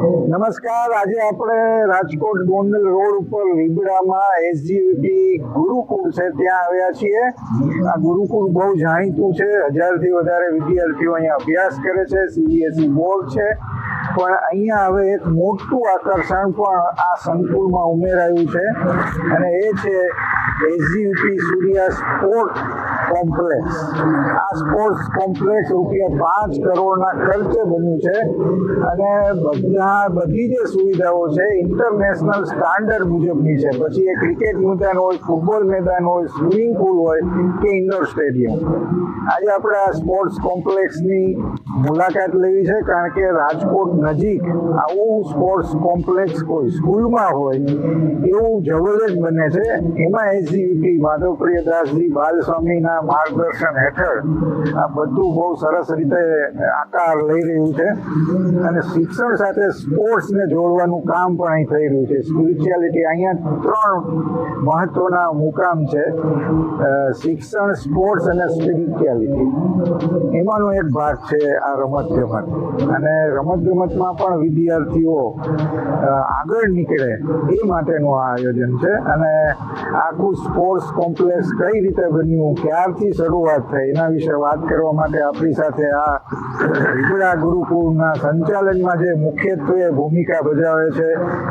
નમસ્કાર. આજે આપણે રાજકોટ ગોંડલ રોડ ઉપર રીબડામાં એસજીવીપી ગુરુકુળ છે ત્યાં આવ્યા છીએ. આ ગુરુકુળ બહુ જાણીતું છે. 1000થી વધારે વિદ્યાર્થીઓ અહીંયા અભ્યાસ કરે છે. સીબીએસઈ બોર્ડ છે. પણ અહીંયા હવે એક મોટું આકર્ષણ પણ આ સંકુલમાં ઉમેરાયું છે અને એ છે એસજીવીપી સૂર્યા સ્પોર્ટ કોમ્પ્લેક્સ. આ સ્પોર્ટ્સ કોમ્પ્લેક્સ ₹5 કરોડના ખર્ચે બન્યું છે અને બધી જે સુવિધાઓ છે ઇન્ટરનેશનલ સ્ટાન્ડર્ડ મુજબની છે. પછી એ ક્રિકેટ મેદાન હોય, ફૂટબોલ મેદાન હોય, સ્વિમિંગ પુલ હોય કે ઇન્ડોર સ્ટેડિયમ. આજે આપણે આ સ્પોર્ટ્સ કોમ્પ્લેક્સની મુલાકાત લેવી છે કારણ કે રાજકોટ નજીક આવું સ્પોર્ટ્સ કોમ્પ્લેક્સ કોઈ સ્કૂલમાં હોય એવું જબરદસ્ત બને છે. એમાં એસજીવીપી માધવપ્રિયદાસજી બાલસ્વામીના માર્ગદર્શન હેઠળ આ બધું બહુ સરસ રીતે આકાર લઈ રહ્યું છે અને શિક્ષણ સાથે સ્પોર્ટ્સને જોડવાનું કામ પણ અહીં થઈ રહ્યું છે. સ્પિરિચ્યુઆલિટી અહીંયા 3 મહત્વના મુકામ છે: શિક્ષણ, સ્પોર્ટ્સ અને સ્પિરિચ્યુઆલિટી. એમાંનો એક ભાગ છે આ રમતગમત. અને રમતગમતમાં પણ વિદ્યાર્થીઓ આગળ નીકળે એ માટેનું આ આયોજન છે. અને આખું સ્પોર્ટ્સ કોમ્પ્લેક્સ કઈ રીતે બન્યું, ક્યારથી શરૂઆત થઈ, એના વિશે વાત કરવા માટે આપણી સાથે આ રીબડા ગુરુકુળના સંચાલનમાં જે મુખ્યત્વે ભૂમિકા ભજાવે છે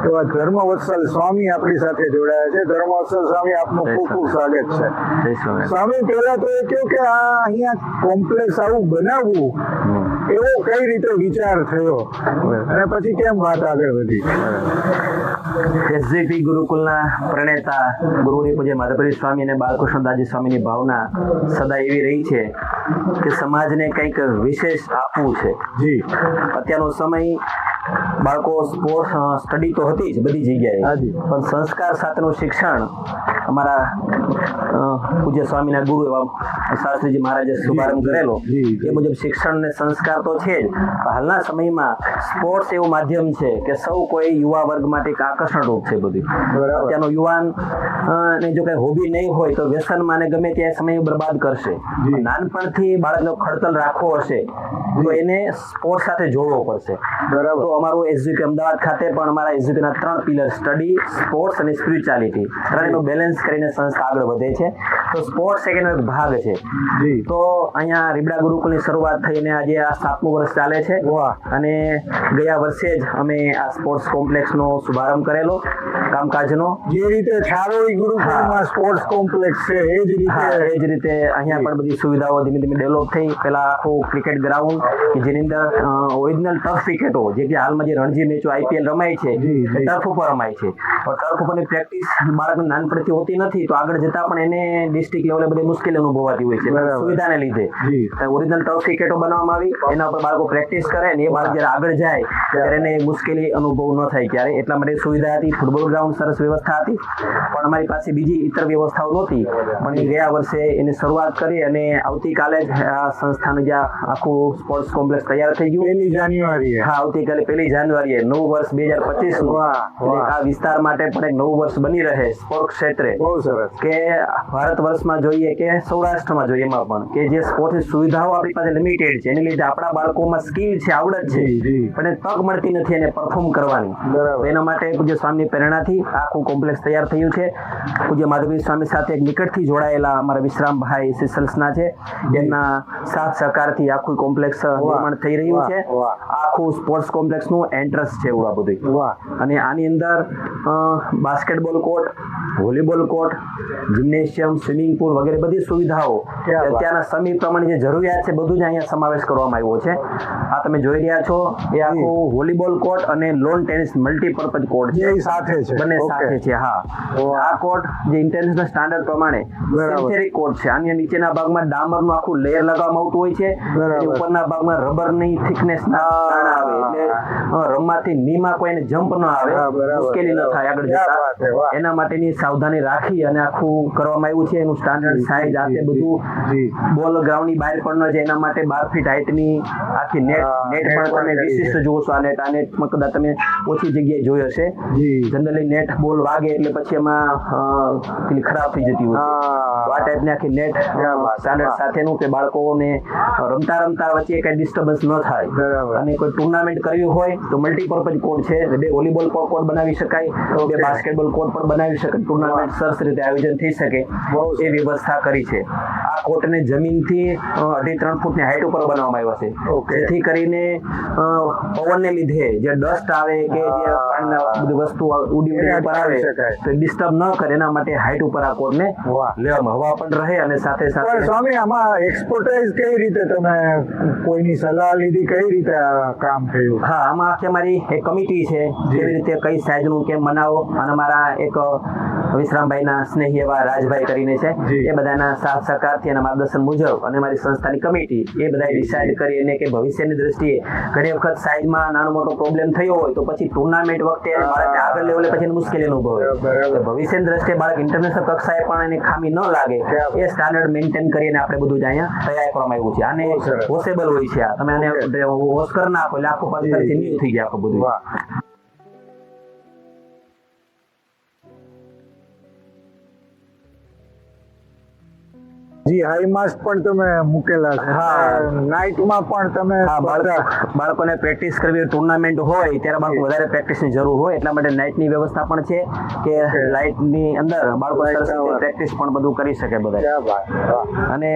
એવા ધર્મવત્સલ સ્વામી આપણી સાથે જોડાયા છે. ધર્મવત્સલ સ્વામી, આપનું ખૂબ ખૂબ સ્વાગત છે. સ્વામી, પહેલા તો એ કહ્યું કે આ અહીંયા કોમ્પ્લેક્સ આવું બનાવવું એવો કઈ રીતે વિચાર થયો અને પછી કેમ વાત આગળ વધી? એસજીપી ગુરુકુલના પ્રણેતા ગુરુની પૂજ્ય માધવપ્રિય સ્વામી અને બાલકૃષ્ણદાસજી સ્વામીની ભાવના સદા એવી રહી છે કે સમાજને કંઈક વિશેષ આપવું છે. જી, અત્યારનો સમય બાળકો સ્પોર્ટ્સ સ્ટડી તો હતી જ બધી જગ્યાએ, પણ સંસ્કાર સાથેનું શિક્ષણ અમારા પૂજ્ય સ્વામીના ગુરુ એવા શાસ્ત્રીજી મહારાજે શુભારંભ કરેલો. એ મુજબ શિક્ષણ ને સંસ્કાર તો છે જ. હાલના સમયમાં સ્પોર્ટ્સ એવું માધ્યમ છે કે સૌ કોઈ યુવા વર્ગ માટે એક આકર્ષણ રૂપ છે બધું. અત્યારનો યુવાન ને જો કઈ હોબી નહીં હોય તો વ્યસનમાં ને ગમે ત્યાં સમય બરબાદ કરશે. નાનપણથી બાળકનો ખડતલ રાખવો હશે તો એને સ્પોર્ટ્સ સાથે જોડવો પડશે. બરાબર. તો અમારું એસજીપી અમદાવાદ ખાતે પણ અમારા એસજીપીના 3 પિલર સ્ટડી, સ્પોર્ટ્સ અને સ્પિરિચ્યુઆલિટી ત્રણેયનું બેલેન્સ કરીને સંસ્થા આગળ વધે છે. તો સ્પોર્ટ્સ એક એનો એક ભાગ છે. તો અહીંયા રીબડા ગુરુકુલની શરૂઆત થઈને આજે આ 7મું વર્ષ ચાલે છે. અને ગયા વર્ષે જ અમે આ સ્પોર્ટ્સ કોમ્પ્લેક્સનો શુભારંભ કરેલો કામકાજનો. જે રીતે છારોઈ ગુરુકુળમાં સ્પોર્ટ્સ કોમ્પ્લેક્સ છે એ જ રીતે અહીંયા પણ બધી સુવિધાઓ ધીમે ધીમે ડેવલપ થઈ. પહેલા આખું ક્રિકેટ ગ્રાઉન્ડ કે જેની અંદર ઓરિજિનલ ટર્ફ વિકેટો, જે કે હાલમાં જે રણજી મેચો આઈપીએલ રમાય છે ટર્ફ ઉપર રમાય છે. ટર્ફ ઉપરની પ્રેક્ટિસ બાળકને નાનપણથી હોતી નથી તો આગળ જતા પણ એને ડિસ્ટ્રિક્ટ લેવલે બધી મુશ્કેલી અનુભવાતી હોય છે સુવિધાને લીધે. ઓરિજિનલ ટર્ફ વિકેટો બનાવવામાં આવી, એના ઉપર બાળકો પ્રેક્ટિસ કરે અને એ બાળક જ્યારે આગળ જાય ત્યારે એને મુશ્કેલી અનુભવ ન થાય ક્યારે. એટલા માટે સુવિધા હતી. ફૂટબોલ ગ્રાઉન્ડ સરસ વ્યવસ્થા હતી, પણ અમારી પાસે બીજી ઇતર વ્યવસ્થાઓ નહોતી. પણ એ ગયા વર્ષે એની શરૂઆત કરી અને આવતીકાલે જ આ સંસ્થાનું જે આખું સ્પોર્ટ્સ કોમ્પ્લેક્સ તૈયાર થઈ ગયું. 1 જાન્યુઆરીએ આવતીકાલે 1 જાન્યુઆરીએ નવું વર્ષ 2025 આ વિસ્તાર માટે પણ એક નવું વર્ષ બની રહે સ્પોર્ટ્સ ક્ષેત્રે. બહુ સરસ. કે ભારત વર્ષમાં જોઈએ કે સૌરાષ્ટ્રમાં જોઈએ એમાં પણ કે જે સ્પોર્ટ્સની સુવિધાઓ આપણી પાસે લિમિટેડ છે, એની લીધે આપણા બાળકોમાં સ્કિલ છે, આવડત છે, પણ એ તક મળતી નથી એને પરફોર્મ કરવાની. એના માટે પૂજ્ય સ્વામીની પ્રેરણાથી આખું કોમ્પ્લેક્સ તૈયાર થયું છે. પૂજ્ય માધવપ્રિય સ્વામી સાથે એક નિકટથી જોડાયેલા અમારા વિશ્રામભાઈ સિસલ્સના છે, એમના સાથ સહકારથી આખું કોમ્પ્લેક્સ નિર્માણ થઈ રહ્યું છે. આખું સ્પોર્ટ્સ કોમ્પ્લેક્સનું એન્ટ્રન્સ છે એવું આ બધું. અને આની અંદર basketball court, volleyball court, gymnasium, swimming pool વગેરે બધી સુવિધાઓ અત્યારના સમય પ્રમાણે જે જરૂરિયાત છે બધું જ અહીંયા સમાવેશ કરવામાં આવ્યો છે. આ તમે જોઈ રહ્યા છો એ આખું વોલીબોલ કોર્ટ અને લોન ટેનિસ મલ્ટીપર્પઝ કોર્ટ છે. સાથે છે, બંને સાથે છે. હા, આ કોર્ટ જે ઇન્ટરનેશનલ સ્ટાન્ડર્ડ પ્રમાણે સિન્થેટિક કોર્ટ છે. આની નીચેના ભાગમાં ડામરનું આખું લેયર લગાવવામાં આવતું હોય છે, ઉપરના ભાગમાં રબરની થિકનેસ આવે એટલે રમવાથી નીમાં કોઈને જમ્પ ન આવે, મુશ્કેલી ન થાય આગળ જતા. એના માટેની સાવધાની રાખી અને આખું કરવામાં આવ્યું છે. એનું સ્ટાન્ડર્ડ સાઈઝ આ બધું બોલ ગ્રાઉન્ડની બહાર પણ ન જાય એના માટે 12 ફીટ હાઈટની આખી નેટ પણ તમે વિશિષ્ટ જુઓ છો. આ નેટમાં કદાચ તમે ઓછી જગ્યાએ જોઈ હશે. જનરલી નેટ બોલ વાગે એટલે પછી એમાં ખરાબ થઈ જતી હોય. તો આ ટાઈપની આખી નેટ સ્ટાન્ડર્ડ સાથેનું કે બાળકોને રમતા રમતા વચ્ચે કઈ ડિસ્ટર્બન્સ ન થાય. અને કોઈ ટુર્નામેન્ટ કરવી હોય તો મલ્ટીપર્પઝ કોર્ટ છે, 2 વોલીબોલ કોર્ટ બનાવી શકાય, 2 બાસ્કેટબોલ કોર્ટ પણ બનાવી શકાય, ટુર્નામેન્ટ સરસ રીતે આયોજન થઈ શકે એ વ્યવસ્થા કરી છે. આ કોર્ટને જમીનથી 2.5-3 ફૂટની હાઈટ ઉપર બનાવવામાં આવ્યા છે, જેથી કરીને પવનને લીધે જે ડસ્ટ આવે કે જે બધી વસ્તુ ઉડી ઉપર આવે તો ડિસ્ટર્બ ન કરે એના માટે હાઈટ ઉપર આ કોર્ટને લેવામાં હવા પણ રહે અને સાથે સાથે. સ્વામી આમાં એક્સપર્ટાઇઝ કઈ રીતે તમે કોઈની સલાહ લીધી, કઈ રીતે આ કામ થયું? હા, આમાં આખી અમારી એક કમિટી છે, કેવી રીતે કઈ સાઈઝનું કેમ બનાવો, અને અમારા એક વિશ્રામભાઈના સ્નેહી એવા રાજભાઈ કરીને છે, એ બધાના સાથ સહકારથી અને માર્ગદર્શન મુજબ અને અમારી સંસ્થાની કમિટી એ બધા ડિસાઈડ કરીને કે ભવિષ્યની દ્રષ્ટિએ ઘણી વખત સાઈઝમાં નાનો મોટો પ્રોબ્લેમ થયો હોય તો પછી ટુર્નામેન્ટ વખતે બાળકને આગળ લેવલે પછી મુશ્કેલી અનુભવે. ભવિષ્યની દ્રષ્ટિએ બાળક ઇન્ટરનેશનલ કક્ષાએ પણ એને ખામી ન લાગે એ સ્ટાન્ડર્ડ મેન્ટેન કરીને આપણે બધું જ અહીંયા તૈયાર કરવામાં આવ્યું છે. આને વોશેબલ હોય છે, આ તમે આને વોશ કરી નાખો એટલે આખું પાછળથી ન્યુ થઈ જાય આખું બધું. જી, હાઈ માસ્ક પણ તમે મૂકેલા છે. હા, નાઇટમાં પણ તમે બાળકોને પ્રેક્ટિસ કરવી ટુર્નામેન્ટ હોય ત્યારે બાળકો વધારે પ્રેક્ટિસની જરૂર હોય એટલા માટે નાઇટની વ્યવસ્થા પણ છે કે લાઇટની અંદર બાળકો પ્રેક્ટિસ પણ બધું કરી શકે બધા. અને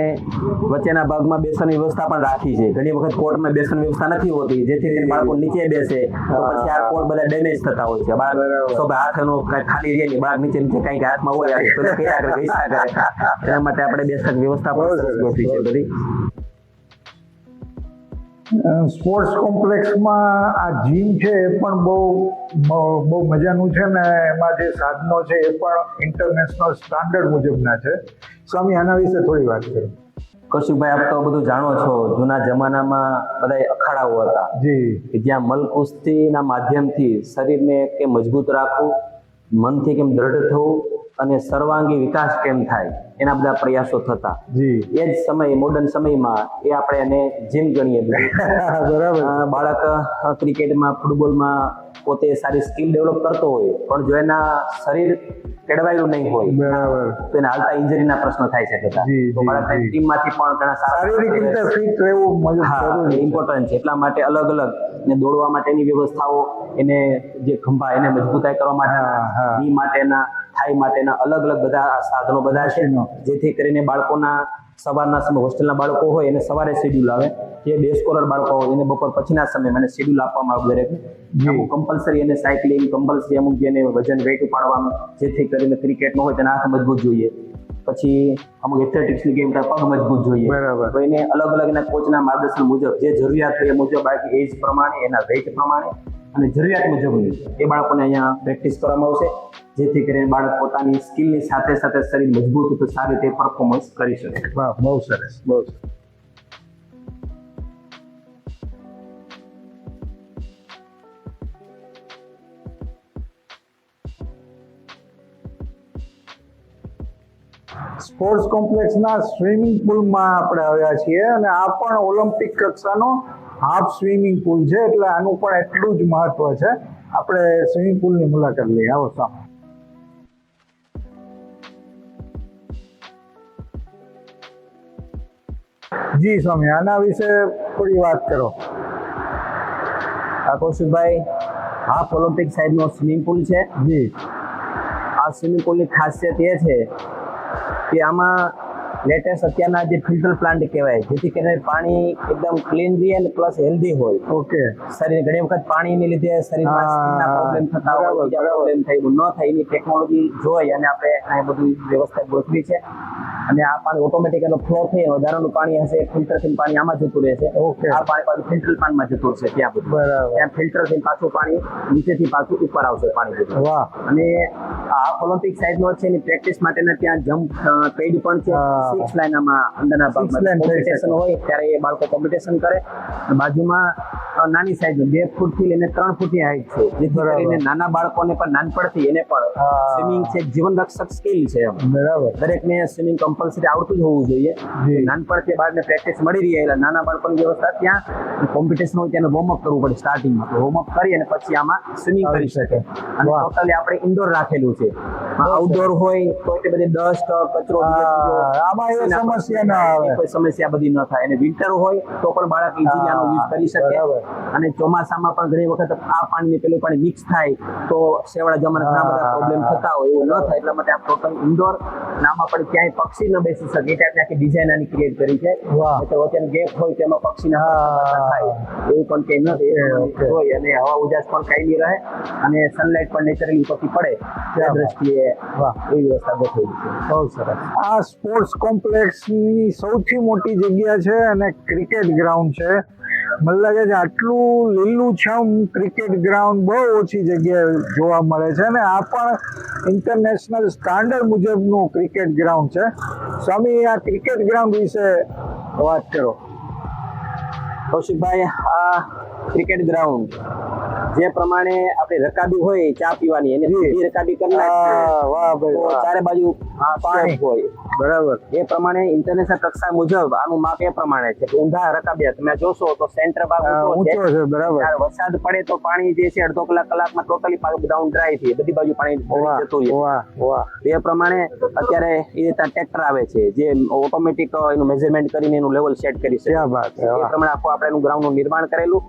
વચ્ચેના ભાગમાં બેસવાની વ્યવસ્થા પણ રાખી છે. ઘણી વખત કોર્ટમાં બેસવાની વ્યવસ્થા નથી હોતી, જેથી કરીને બાળકો નીચે બેસે તો પછી આ કોર્ટ બધા ડેમેજ થતા હોય છે. બાળક હાથનો ખાલી રહે, બાળક નીચે કઈક હાથમાં હોય એના માટે આપણે બેસવાની વ્યવસ્થા પણ ગોઠવી છે બધી. સ્પોર્ટ્સ કોમ્પ્લેક્સમાં આ જીમ છે એ પણ બહુ મજાનું છે ને એમાં જે સાધનો છે એ પણ ઇન્ટરનેશનલ સ્ટાન્ડર્ડ મુજબના છે. સ્વામી, આના વિશે થોડી વાત કરો. કૌશિકભાઈ, આપ તો બધું જાણો છો, જૂના જમાનામાં બધા અખાડાઓ હતા કે જ્યાં મલકુસ્તીના માધ્યમથી શરીરને કેમ મજબૂત રાખવું, મનથી કેમ દ્રઢ થવું અને સર્વાંગી વિકાસ કેમ થાય એના બધા પ્રયાસો થતા. એ જ સમય મોડર્ન સમયમાં એ આપણે એને જીમ ગણીએ. બરાબર. બાળક ક્રિકેટમાં, ફૂટબોલમાં પોતે સારી સ્કિલ ડેવલપ કરતો હોય પણ જો એના શરીર કેળવાયેલું નહીં હોય બરાબર તો એને હાલતા ઇન્જરીના પ્રશ્નો થાય છે બધા. તો બાળકની ટીમમાંથી પણ ઘણા શારીરિક રીતે ફિટ રહેવું ઇમ્પોર્ટન્ટ છે. એટલા માટે અલગ અલગ ને દોડવા માટેની વ્યવસ્થાઓ, એને જે ખંભા એને મજબૂતાઈ કરવા માટે માટેના, થાઈ માટેના અલગ અલગ બધા સાધનો બધા છે, જેથી કરીને બાળકોના સવારના સમય હોસ્ટેલના બાળકો હોય એને સવારે શેડ્યુલ આવે, જે ડે સ્કોલર બાળકો હોય એને બપોર પછીના સમયમાં એને શેડ્યુલ આપવામાં આવે દરેક. અમુક કમ્પલસરી એને સાયકલિંગ, કમ્પલસરી અમુક જેને વજન વેઇટ ઉપાડવાનું, જેથી કરીને ક્રિકેટ નો હોય તેના હાથ મજબૂત જોઈએ. પછી અમુક એથ્લેટિક્સની ગેમ પગ મજબૂત જોઈએ. બરાબર. તો એને અલગ અલગ એના કોચના માર્ગદર્શન મુજબ જે જરૂરિયાત હોય એ મુજબ બાળકની એજ પ્રમાણે, એના વેઇટ પ્રમાણે અને જરૂરિયાત મુજબની એ બાળકોને અહીંયા પ્રેક્ટિસ કરવામાં આવશે, જેથી કરીને બાળક પોતાની સ્કિલની સાથે સાથે શરીર મજબૂત તો સારી રીતે પરફોર્મન્સ કરી શકે. વાહ, બહુ સરસ, બહુ સરસ. સ્પોર્ટ્સ કોમ્પ્લેક્સના સ્વિમિંગ પુલમાં આપણે આવ્યા છીએ અને આ પણ ઓલિમ્પિક કક્ષાનો હાફ સ્વિમિંગ પુલ છે, એટલે આનું પણ એટલું જ મહત્વ છે. આપણે સ્વિમિંગ પુલની મુલાકાત લઈએ. આવો સામે. જી સ્વામી, આના વિશે થોડી વાત કરો. કૌશિકભાઈ, હાફ ઓલિમ્પિક સાઇઝનો સ્વિમિંગ પુલ છે. જી, આ સ્વિમિંગ પુલની ખાસિયત એ છે કે આમાં લેટેસ્ટ અત્યારના જે ફિલ્ટર પ્લાન્ટ કહેવાય, જેથી કરીને પાણી એકદમ ક્લીન રહે અને પ્લસ હેલ્ધી હોય. ઓકે. શરીર ઘણી વખત પાણીને લીધે શરીરમાં સ્કિનના પ્રોબ્લેમ થતા હોય, પ્રોબ્લેમ થાય ન થાય એની ટેકનોલોજી જોઈ અને આપણે આ બધી વ્યવસ્થા ગોઠવી છે. અને આ પાણી ઓટોમેટિક એનો ફ્લો થઈ વધારાનું પાણી હશે ફિલ્ટર થઈને પાણી આમાં જતું રહેશે. આ પાણી પાછું ફિલ્ટર પાણીમાં જતું રહેશે ત્યાં બધું. બરાબર. ત્યાં ફિલ્ટર થઈને પાછું પાણી નીચેથી પાછું ઉપર આવશે પાણી બધું. વાહ. અને આ ઓલિમ્પિક સાઇઝનો છે એની પ્રેક્ટિસ માટેના ત્યાં જમ્પ પેડ પણ છે. 6 લાઇનમાં અંદરના ભાગમાં કોમ્પિટિશન હોય ત્યારે એ બાળકો કોમ્પિટિશન કરે. બાજુમાં નાની સાઇઝ 2 ફૂટથી લઈને 3 ફૂટની હાઈટ છે, જેથી કરીને નાના બાળકોને પણ નાનપણથી એને પણ સ્વિમિંગ છે જીવન રક્ષક સ્કિલ છે. બરાબર. દરેકને સ્વિમિંગ કમ્પલસરી આવડતું જ હોવું જોઈએ. જી. નાનપણથી બાળકને પ્રેક્ટિસ મળી રહી એટલે નાના બાળકોની વ્યવસ્થા ત્યાં કોમ્પિટિશન હોય ત્યાં વોર્મઅપ કરવું પડે સ્ટાર્ટિંગમાં. તો વોર્મઅપ કરી અને પછી આમાં સ્વિમિંગ કરી શકે. અને વાહ. ટોટલી આપણે ઇન્ડોર રાખેલું છે. આઉટડોર હોય તો એટલી બધી ડસ્ટ કચરો આમાં એ સમસ્યા ના આવે. કોઈ સમસ્યા બધી ન થાય. અને વિન્ટર હોય તો પણ બાળક ઈઝીલી આનો યુઝ કરી શકે. બરાબર. અને ચોમાસામાં પણ ઘણી વખત આ પાણી પેલું પાણી મિક્સ થાય તો શેવાળા જમાના ઘણા બધા પ્રોબ્લેમ થતા હોય એવું ન થાય એટલા માટે આ ટોટલ ઇન્ડોર નામાં પણ ક્યાંય પક્ષી ન બેસી શકે એ ટાઈપની આખી ડિઝાઇન આની ક્રિએટ કરી છે. વાહ. એટલે વચ્ચેનો ગેપ હોય તેમાં પક્ષીના થાય એવું પણ કંઈ નથી. Okay. હોય અને હવા ઉજાસ પણ કાયમી રહે અને સનલાઇટ પણ નેચરલી પછી પડે તે દ્રષ્ટિએ વાહ. એ વ્યવસ્થા ગોઠવેલી છે. બહુ સરસ. આ સ્પોર્ટ્સ કોમ્પ્લેક્સની સૌથી મોટી જગ્યા છે અને ક્રિકેટ ગ્રાઉન્ડ છે. મને લાગે છે આટલું લીલુંછમ ક્રિકેટ ગ્રાઉન્ડ બહુ ઓછી જગ્યાએ જોવા મળે છે અને આ પણ ઇન્ટરનેશનલ સ્ટાન્ડર્ડ મુજબનું ક્રિકેટ ગ્રાઉન્ડ છે. સ્વામી, આ ક્રિકેટ ગ્રાઉન્ડ વિશે વાત કરો. કૌશિકભાઈ, આ ક્રિકેટ ગ્રાઉન્ડ જે પ્રમાણે આપણી રકાબી હોય ચા પીવાની એને સીધી રકાબી કરી નાખીએ વાહ ભાઈ તો વાહ. ચારે બાજુ પાણી. સ્લોપ હોય. બરાબર. એ પ્રમાણે ઇન્ટરનેશનલ કક્ષા મુજબ આનું માપ એ પ્રમાણે છે કે ઊંધા રકાબિયા તમે જોશો તો સેન્ટર ભાગ ઊંચો ઊંચો છે. બરાબર. જ્યારે વરસાદ પડે તો પાણી જે છે અડધો કલાકમાં ટોટલી ગ્રાઉન્ડ ડ્રાય થઈ બધી બાજુ પાણી વાહ જતું રહે. વાહ વાહ. એ પ્રમાણે અત્યારે એ રીતના ટ્રેક્ટર આવે છે જે ઓટોમેટિક એનું મેઝરમેન્ટ કરીને એનું લેવલ સેટ કરી શકે. ક્યાં વાત છે. એ વાહ. પ્રમાણે આખું આપણે એનું ગ્રાઉન્ડનું નિર્માણ કરેલું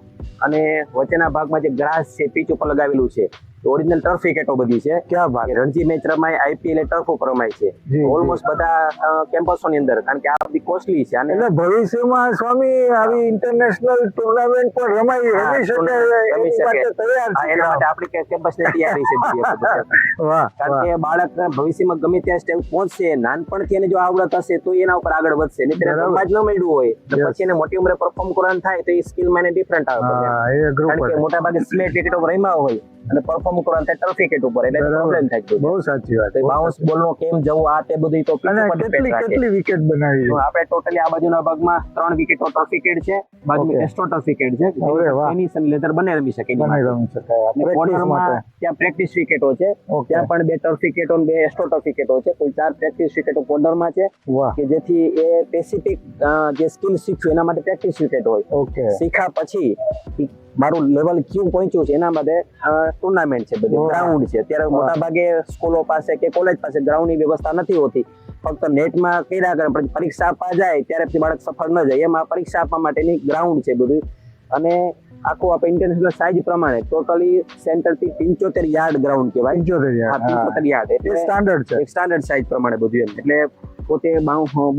અને વચ્ચેના ભાગમાં જે ગ્રાસ છે પીચ ઉપર લગાવેલું છે ઓરિજિનલ ટર્ફ વિકેટો બધી છે. ક્યાં વાત. રણજી મેચ રમાય આઈપીએલ ટર્ફ ઉપર રમાય છે જી, ઓલમોસ્ટ બધા કેમ્પસોની અંદર કારણ કે આ બધી કોસ્ટલી છે અને એટલે ભવિષ્યમાં સ્વામી આવી ઇન્ટરનેશનલ ટુર્નામેન્ટ પણ રમી શકે રમી એની શકે. માટે તૈયાર હા, એના માટે આપણી કેમ્પસની તૈયારી છે બીજી એક બધી. વાહ કારણ વાહ. કે બાળક ભવિષ્યમાં ગમે ત્યાં સ્ટેપ પહોંચશે નાનપણથી એને જો આવડત હશે તો એના ઉપર આગળ વધશે નહીં બરાબર. રમવા જ ન મળ્યું હોય તો Yes. પછી એને મોટી ઉંમરે પરફોર્મ કરવાનું થાય તો એ સ્કિલ માં ડિફરન્ટ આવે બધે. હા, એ અઘરું કારણ કે પડે. મોટા ભાગે સ્લેટ વિકેટ ઉપર રમ્યા હોય અને પરફોર્મ કરવાનું થાય ટર્ફ વિકેટ ઉપર એટલે બરાબર. પ્રોબ્લેમ થાય છે. બહુ સાચી વાત. બાઉન્સ બોલ નો કેમ જવું આ તે બધું તો pitch અને ઉપર depend રાખે. કેટલી વિકેટ બનાવી તો આપણે ટોટલી આ બાજુના ભાગમાં 3 વિકેટો ટર્ફ વિકેટ છે બાજુમાં Okay. એસ્ટ્રો ટર્ફ વિકેટ છે અરે વાહ. ટેનિસ અને લેધર બંને રમી શકે એની બનાવી માટે. રમી શકાય અને પ્રેક્ટિસ કોર્નરમાં માટે. ત્યાં પ્રેક્ટિસ વિકેટો છે Okay. ત્યાં પણ 2 ટર્ફ વિકેટો અને 2 એસ્ટ્રો ટર્ફ વિકેટો છે કુલ 4 પ્રેક્ટિસ વિકેટો કોર્નરમાં છે વાહ. કે જેથી એ સ્પેસિફિક જે સ્કિલ શીખ્યું એના માટે પ્રેક્ટિસ વિકેટ હોય. ઓકે. શીખ્યા પછી મારું લેવલ ક્યુ પહોંચ્યું છે એના માટે ટુર્નામેન્ટ છે બધી વાહ. ગ્રાઉન્ડ છે અત્યારે મોટા ભાગે સ્કૂલો પાસે કે કોલેજ પાસે ગ્રાઉન્ડની વ્યવસ્થા નથી હોતી ફક્ત નેટમાં કર્યા કરે પણ પરીક્ષા આપવા જાય ત્યારે પછી બાળક સફળ ન જાય એમાં પરીક્ષા આપવા માટેની ગ્રાઉન્ડ છે બધું અને આખું આપણે ઇન્ટરનેશનલ સાઇઝ પ્રમાણે ટોટલી સેન્ટર થી 75 યાર્ડ ગ્રાઉન્ડ કહેવાય. 75 યાર્ડ. હા, 75 યાર્ડ એ એટલે સ્ટાન્ડર્ડ છે. એક સ્ટાન્ડર્ડ સાઇઝ પ્રમાણે બધું એમ એટલે પોતે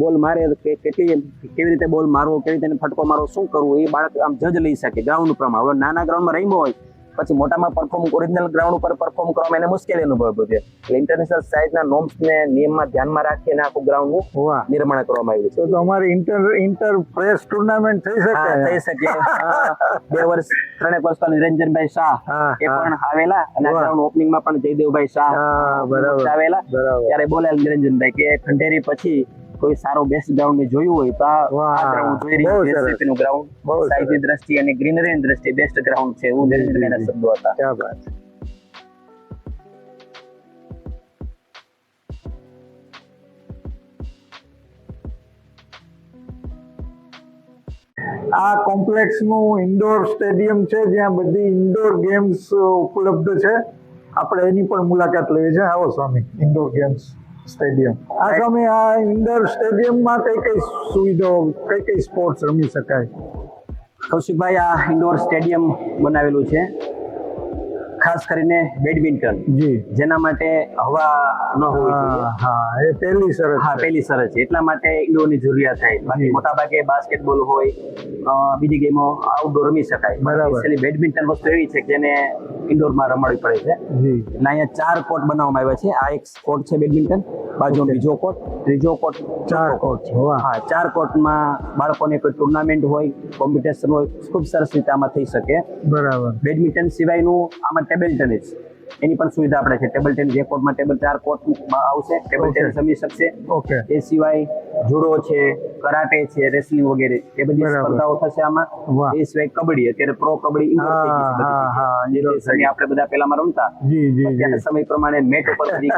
બોલ મારે કે કેવી રીતે બોલ મારવો કેવી રીતે ફટકો મારવો શું કરવું એ બાળક આમ જજ લઈ શકે ગ્રાઉન્ડ પ્રમાણે. હવે નાના ગ્રાઉન્ડમાં રમ્યો હોય પછી મોટામાં પરફોર્મ ઓરિજિનલ ગ્રાઉન્ડ ઉપર પરફોર્મ કરવામાં એને મુશ્કેલી અનુભવ બધે એટલે ઇન્ટરનેશનલ સાઇઝના નોર્મ્સ ને નિયમમાં ધ્યાનમાં રાખીને આખું ગ્રાઉન્ડનું વાહ. નિર્માણ કરવામાં આવ્યું છે. તો અમારી ઇન્ટર પ્રેસ ટુર્નામેન્ટ થઈ શકે. હા, થઈ શકે. 2 વર્ષ 3 વર્ષ પહેલા નિરંજનભાઈ શાહ હા, એ હા. પણ આવેલા અને વાહ. ગ્રાઉન્ડ ઓપનિંગમાં પણ જયદેવભાઈ શાહ હા, બરાબર. આવેલા બરાબર. ત્યારે બોલેલ નિરંજનભાઈ કે ખંડેરી પછી કોઈ સારો બેસ્ટ ગ્રાઉન્ડ મેં જોયું હોય તો આ વાહ. ગ્રાઉન્ડ જોઈ બહુ રહ્યું સરસ. છે નું ગ્રાઉન્ડ બહુ સરસ. સાઈઝની દ્રષ્ટિએ અને ગ્રીનરીની દ્રષ્ટિએ બેસ્ટ ગ્રાઉન્ડ છે એવું નિરંજનભાઈના શબ્દો હતા. ક્યાં વાત. આ કોમ્પ્લેક્સ નું ઇન્ડોર સ્ટેડિયમ છે જ્યાં બધી ઇન્ડોર ગેમ્સ ઉપલબ્ધ છે. આપણે એની પણ મુલાકાત લેવી છે. આવો સ્વામી, ઇન્ડોર ગેમ્સ સ્ટેડિયમ. આ સ્વામી, આ ઇન્ડોર સ્ટેડિયમમાં કઈ કઈ સુવિધાઓ કઈ કઈ સ્પોર્ટ્સ રમી શકાય? કૌશિકભાઈ, આ ઇન્ડોર સ્ટેડિયમ બનાવેલું છે ખાસ કરીને બેડમિન્ટન જી. જેના માટે હવા ન હોવી જોઈએ. હા, એ પહેલી શરત હા, છે. પહેલી શરત છે એટલા માટે ઇન્ડોરની જરૂરિયાત થાય. બાકી મોટા ભાગે બાસ્કેટબોલ હોય બીજી ગેમો આઉટડોર રમી શકાય. બરાબર. સ્પેશિયલી બેડમિન્ટન વસ્તુ એવી છે કે એને ઇન્ડોરમાં રમાડવી પડે છે. જી. એટલે અહીંયા 4 કોર્ટ બનાવવામાં આવ્યા છે. આ એક કોર્ટ છે બેડમિન્ટન બાજુમાં બીજો કોર્ટ ત્રીજો કોર્ટ 4 કોર્ટ. વાહ. હા, 4 કોર્ટમાં બાળકોને કોઈ ટુર્નામેન્ટ હોય કોમ્પિટિશન હોય ખૂબ સરસ રીતે આમાં થઈ શકે. બરાબર. બેડમિન્ટન સિવાયનું આમાં ટેબલ ટેનિસ એની પણ સુવિધા આપણે છે. ટેબલ ટેનિસ, જે કોર્ટમાં ટેબલ 4 કોર્ટ આવશે, ટેબલ ટેનિસ રમી શકશે. ઓકે. એ સિવાય જુડો છે, કરાટે છે, રેસલિંગ વગેરે એ બધી બરાબર. સ્પર્ધાઓ થશે આમાં. વાહ. એ સિવાય કબડ્ડી, અત્યારે પ્રો કબડ્ડી ઇન્ડોર થઈ ગઈ છે હા, હા, હા, બધી. indoor જે સમય આપણે બધા પહેલામાં રમતા, જી જી જી. અત્યારે સમય પ્રમાણે મેટ ઉપર બધી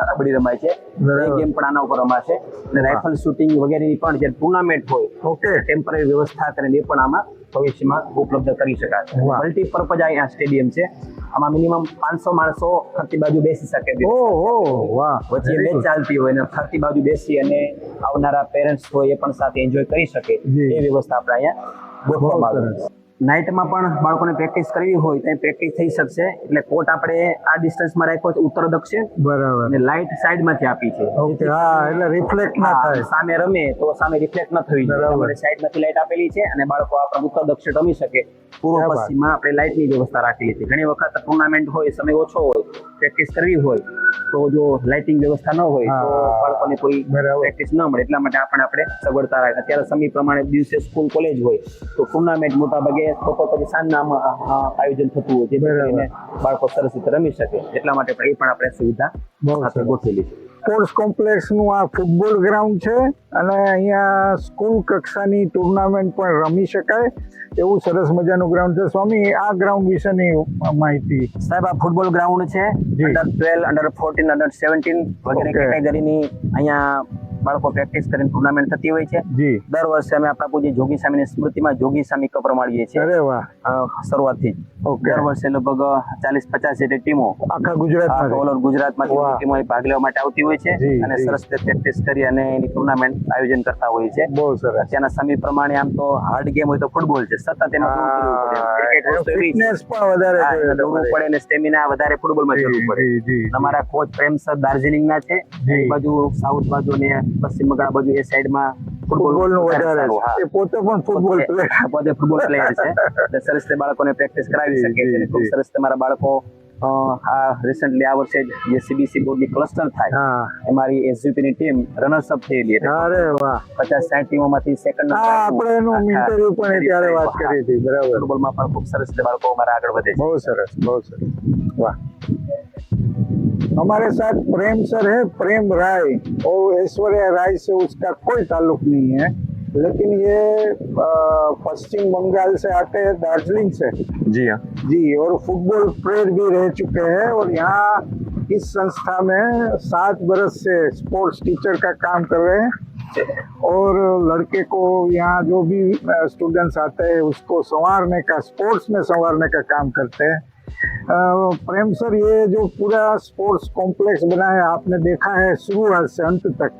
કબડ્ડી રમાય છે. બરાબર. એ ગેમ પણ આના ઉપર રમાશે. અને રાઇફલ શૂટિંગ વગેરેની પણ જે ટુર્નામેન્ટ હોય, ઓકે. ટેમ્પરરી વ્યવસ્થા કરીને એ પણ આમાં ભવિષ્યમાં ઉપલબ્ધ કરી શકાશે. વાહ. મલ્ટીપર્પઝ આ સ્ટેડિયમ છે. આમાં મિનિમમ 500 માણસો ફરતી બાજુ બેસી શકે. ઓહ વાહ. વચ્ચે Very મેચ good. ચાલતી હોય ને ફરતી બાજુ બેસી અને આવનારા પેરેન્ટ્સ હોય એ પણ સાથે એન્જોય કરી શકે, જી. એ વ્યવસ્થા આપણે અહીંયા ગોઠવવામાં બહુ આવી સરસ. છે. નાઇટમાં પણ બાળકોને પ્રેક્ટિસ કરવી હોય તો પ્રેક્ટિસ થઈ શકશે. એટલે કોર્ટ આપણે આ ડિસ્ટન્સમાં રાખ્યો છે ઉત્તર દક્ષિણ, બરાબર. અને લાઇટ સાઈડમાંથી આપી છે. ઓકે. હા, એટલે રિફ્લેક્ટ ના હા, થાય. સામે રમે તો સામે રિફ્લેક્ટ ન થવી જોઈએ. બરાબર. એટલે સાઈડમાંથી લાઇટ આપેલી છે અને બાળકો આપણા ઉત્તર દક્ષિણ રમી શકે. પૂર્વ ક્યા વાત. પશ્ચિમમાં આપણે લાઇટની વ્યવસ્થા રાખેલી છે. ઘણી વખત ટુર્નામેન્ટ હોય, સમય ઓછો હોય, પ્રેક્ટિસ કરવી હોય તો જો લાઇટિંગ વ્યવસ્થા ન હોય તો હા. બાળકોને કોઈ બરાબર. પ્રેક્ટિસ ન મળે. એટલા માટે આપણે સગવડતા રાખે. અત્યારે સમય પ્રમાણે દિવસે સ્કૂલ કોલેજ હોય તો ટુર્નામેન્ટ મોટા ભાગે તો પછી સાંજના આયોજન થતું હોય, જેથી બરાબર. કરીને બાળકો સરસ રીતે રમી શકે. એટલા માટે પણ એ પણ આપણે સુવિધા બહુ સાથે સરસ. ગોઠવેલી છે. સ્પોર્ટ્સ કોમ્પ્લેક્સ નું આ ફૂટબોલ ગ્રાઉન્ડ છે અને અહીંયા સ્કૂલ કક્ષાની ટુર્નામેન્ટ પણ રમી શકાય એવું સરસ મજાનું ગ્રાઉન્ડ છે. સ્વામી, આ ગ્રાઉન્ડ વિશેની માહિતી. સાહેબ, આ ફૂટબોલ ગ્રાઉન્ડ છે. જી. અંડર 12, અંડર 14, અંડર 17 વગેરે ઓકે. કેટેગરીની અહીંયા બાળકો પ્રેક્ટિસ કરીને ટુર્નામેન્ટ થતી હોય છે. જી. દર વર્ષે અમે આપણા પૂજ્ય જોગી સ્વામીની સ્મૃતિમાં જોગી સ્વામી કપ રમાડીએ છીએ. અરે વાહ. શરૂઆતથી જ. ઓકે. દર વર્ષે લગભગ 40-50 જેટલી ટીમો આખા ગુજરાતમાં ઓલ ઓવર ગુજરાતમાંથી વાહ. ટીમો ભાગ લેવા માટે આવતી હોય છે જી, અને જી. સરસ રીતે પ્રેક્ટિસ કરી અને એની ટુર્નામેન્ટ આયોજન કરતા હોય છે. બહુ સરસ. અત્યારના સમય પ્રમાણે આમ તો હાર્ડ ગેમ હોય તો ફૂટબોલ છે. સતત એનો દોડવું કરવું પડે. ક્રિકેટ વસ્તુ એવી છે. ફિટનેસ પણ વધારે હા, જોઈએ દોડવું તમારે. પડે અને સ્ટેમિના વધારે ફૂટબોલમાં જી, જરૂર પડે. જી, જી. અમારા કોચ પ્રેમ સર દાર્જિલિંગના છે. જી. એ બાજુ સાઉથ બાજુ ને પશ્ચિમ બંગાળ બાજુ એ સાઈડમાં ફૂટબોલનું વધારે છે. એ પોતે પણ ફૂટબોલ પ્લેયર. પોતે ફૂટબોલ પ્લેયર છે. એટલે સરસ રીતે બાળકોને પ્રેક્ટિસ કરાવી જી, શકે છે. જી, અને ખૂબ જી. સરસ તમારા બાળકો આ રિસેન્ટલી આ વર્ષે જે સીબીસી બોર્ડની ક્લસ્ટર થાય હા. અમારી એસયુપીની ટીમ રનર્સ અપ થયેલી. એટલે અરે વાહ. 50-60 ટીમોમાંથી સેકન્ડ હા, આપણે એનું ઇન્ટરવ્યુ પણ એ ત્યારે વાત કરી હતી. બરાબર. ફૂટબોલમાં પણ ખૂબ સરસ રીતે બાળકો અમારા આગળ વધે છે. बहुत सरस, बहुत सरस, वाह। हमारे साथ प्रेम सर है, प्रेम राय, और ऐश्वर्या राय से उसका कोई ताल्लुक नहीं है, लेकिन ये पश्चिम बंगाल से आते हैं, दार्जिलिंग से। जी हाँ। जी, और फुटबॉल प्लेयर भी रह चुके हैं और यहाँ इस संस्था में 7 बरस से स्पोर्ट्स टीचर का काम कर रहे हैं और लड़के को यहाँ जो भी स्टूडेंट्स आते हैं उसको संवारने का, स्पोर्ट्स में संवारने का काम करते हैं। प्रेम सर, ये जो पूरा स्पोर्ट्स कॉम्प्लेक्स बना है, आपने देखा है शुरुआत से अंत तक,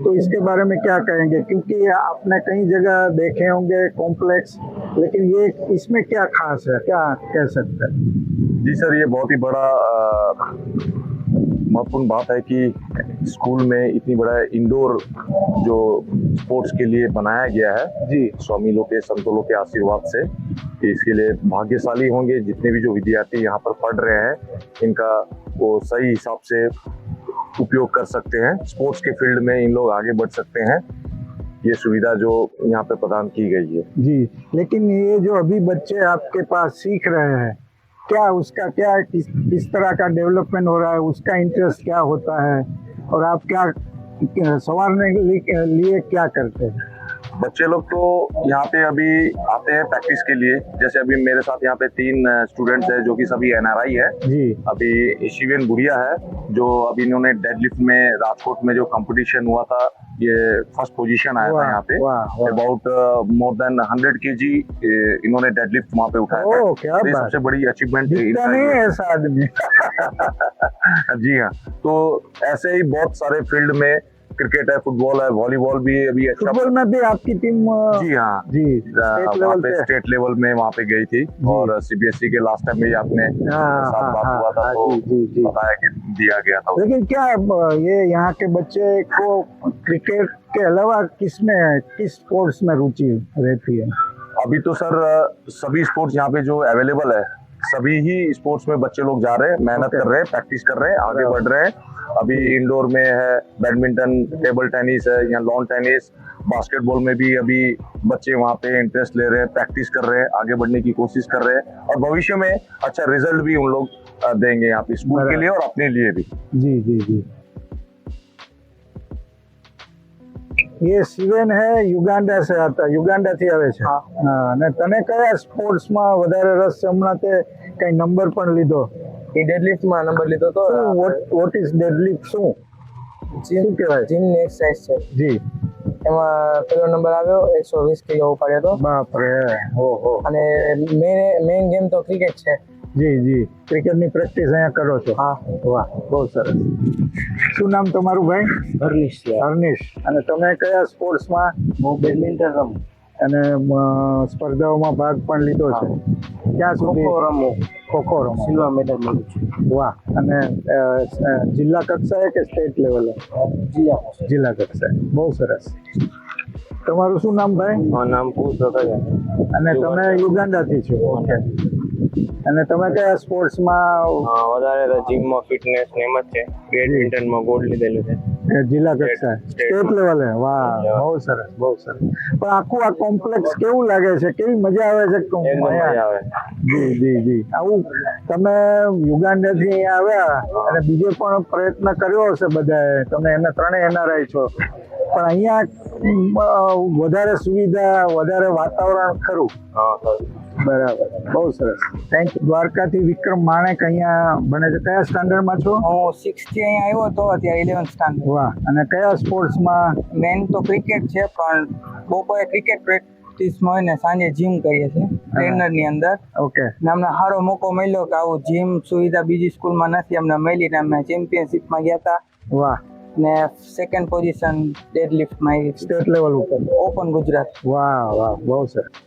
तो इसके बारे में क्या कहेंगे? क्योंकि आपने कई जगह देखे होंगे कॉम्प्लेक्स, लेकिन ये इसमें क्या खास है, क्या कह सकते हैं? जी सर, ये बहुत ही बड़ा महत्वपूर्ण बात है कि स्कूल में इतनी बड़ा इंडोर जो स्पोर्ट्स के लिए बनाया गया है जी। स्वामी लोग के, संतों लोग के आशीर्वाद से, कि इसके लिए भाग्यशाली होंगे जितने भी जो विद्यार्थी यहाँ पर पढ़ रहे हैं। इनका वो सही हिसाब से उपयोग कर सकते हैं, स्पोर्ट्स के फील्ड में इन लोग आगे बढ़ सकते हैं। ये सुविधा जो यहाँ पे प्रदान की गई है। जी, लेकिन ये जो अभी बच्चे आपके पास सीख रहे हैं, क्या उसका क्या किस तरह का डेवलपमेंट हो रहा है, उसका इंटरेस्ट क्या होता है और आप क्या संवारने के लिए क्या करते हैं? बच्चे लोग तो यहाँ पे अभी आते हैं प्रैक्टिस के लिए। जैसे अभी मेरे साथ यहाँ पे 3 स्टूडेंट्स हैं जो कि सभी NRI है। जी। अभी शिवेन बुढ़िया है जो अभी इन्होंने डेडलिफ्ट में राजकोट में जो कंपटीशन हुआ था, ये फर्स्ट पोजीशन आया था यहाँ पे। अबाउट मोर देन 100 kg इन्होंने डेडलिफ्ट वहाँ पे उठाया था। क्या तो ये बात। सबसे बड़ी अचीवमेंट दिखता नहीं है ऐसा आदमी। जी हाँ, तो ऐसे ही बहुत सारे फील्ड में, क्रिकेट है, फुटबॉल है, वॉलीबॉल भी अभी अच्छा। फुटबॉल में भी आपकी टीम? जी हाँ जी, वहाँ पे स्टेट लेवल में वहाँ पे गई थी और CBSE के लास्ट टाइम में आपने साथ बात हुआ था तो बताया कि दिया गया था। लेकिन क्या ये यहाँ के बच्चे को क्रिकेट के अलावा किस स्पोर्ट्स में रुचि रहती है? अभी तो सर सभी स्पोर्ट्स यहाँ पे जो अवेलेबल है, सभी ही स्पोर्ट्स में बच्चे लोग जा रहे हैं, मेहनत कर रहे हैं, प्रैक्टिस कर रहे हैं, आगे बढ़ रहे हैं। अभी इंडोर में है बैडमिंटन, टेबल टेनिस है, या लॉन टेनिस, बास्केटबॉल में भी अभी बच्चे वहाँ पे इंटरेस्ट ले रहे हैं, प्रैक्टिस कर रहे हैं, आगे बढ़ने की कोशिश कर रहे हैं और भविष्य में अच्छा रिजल्ट भी उन लोग देंगे यहाँ पे स्कूल के लिए और अपने लिए भी। जी जी जी ये शिवेन है युगांडा से आता युगांडा થી આવે છે હા અને તને કયા સ્પોર્ટ્સ માં વધારે રસ છે હમણાં તે કઈ નંબર પણ લીધો એ ડેડલિફ્ટ માં નંબર લીધો તો વોટ ઇઝ ડેડલિફ્ટ શું શું કહેવાય જીમ ની એક્સરસાઇઝ છે જી એમાં પહેલો નંબર આવ્યો 120 કિલો ઉપાડ્યો હતો બાપ રે ઓહો અને મેઇન ગેમ તો ક્રિકેટ છે જી જી ક્રિકેટની પ્રેક્ટિસ અહીંયા કરો છો હા વાહ બહુ સરસ શું નામ તમારું ભાઈ હર્નિશ છે હર્નિશ અને તમે કયા સ્પોર્ટ્સમાં હું બેડમિન્ટન રમું અને સ્પર્ધાઓમાં ભાગ પણ લીધો છે ક્યાં સુધી ખોખો રમું ખોખો રમો સિલ્વર મેડલ મળ્યું છે વાહ અને જિલ્લા કક્ષાએ કે સ્ટેટ લેવલે જિલ્લા કક્ષાએ બહુ સરસ તમારું શું નામ ભાઈ મારું નામ પૂછ અને તમે યુગાન્ડાથી છો ઓકે અને તમે કયા સ્પોર્ટ્સમાં વધારે તો જીમમાં ફિટનેસ ને એમ જ છે બેડમિન્ટનમાં ગોલ્ડ લીધેલું છે જિલ્લા કક્ષાએ સ્ટેટ લેવલે વાહ બહુ સરસ પણ આખું આ કોમ્પ્લેક્સ કેવું લાગે છે કેવી મજા આવે છે આવે જી જી જી આવું તમે યુગાન્ડાથી અહીંયા આવ્યા અને બીજે પણ પ્રયત્ન કર્યો હશે બધાએ તમે એને ત્રણેય એનઆરઆઈ છો પણ અહીંયા વધારે સુવિધા વધારે વાતાવરણ ખરું બરાબર બહુ સરસ થેન્ક યુ દ્વારકાથી વિક્રમ માણેક અહીંયા ભણે છે કયા સ્ટાન્ડર્ડમાં છો હું 6 થી અહીંયા આવ્યો તો અત્યારે 11th સ્ટાન્ડર્ડ વાહ અને કયા સ્પોર્ટ્સમાં મેન તો ક્રિકેટ છે પણ બપોરે ક્રિકેટ પ્રેક્ટિસમાં હોય ને સાંજે જીમ કરીએ છીએ ટ્રેનરની અંદર ઓકે અમને સારો મોકો મળ્યો કે આવું જીમ સુવિધા બીજી સ્કૂલમાં નથી અમને મળી ને અમે ચેમ્પિયનશિપમાં ગયા હતા વાહ ને સેકન્ડ પોઝિશન ડેડલિફ્ટમાં આવી સ્ટેટ લેવલ ઉપર ઓપન ગુજરાત વાહ વાહ બહુ સરસ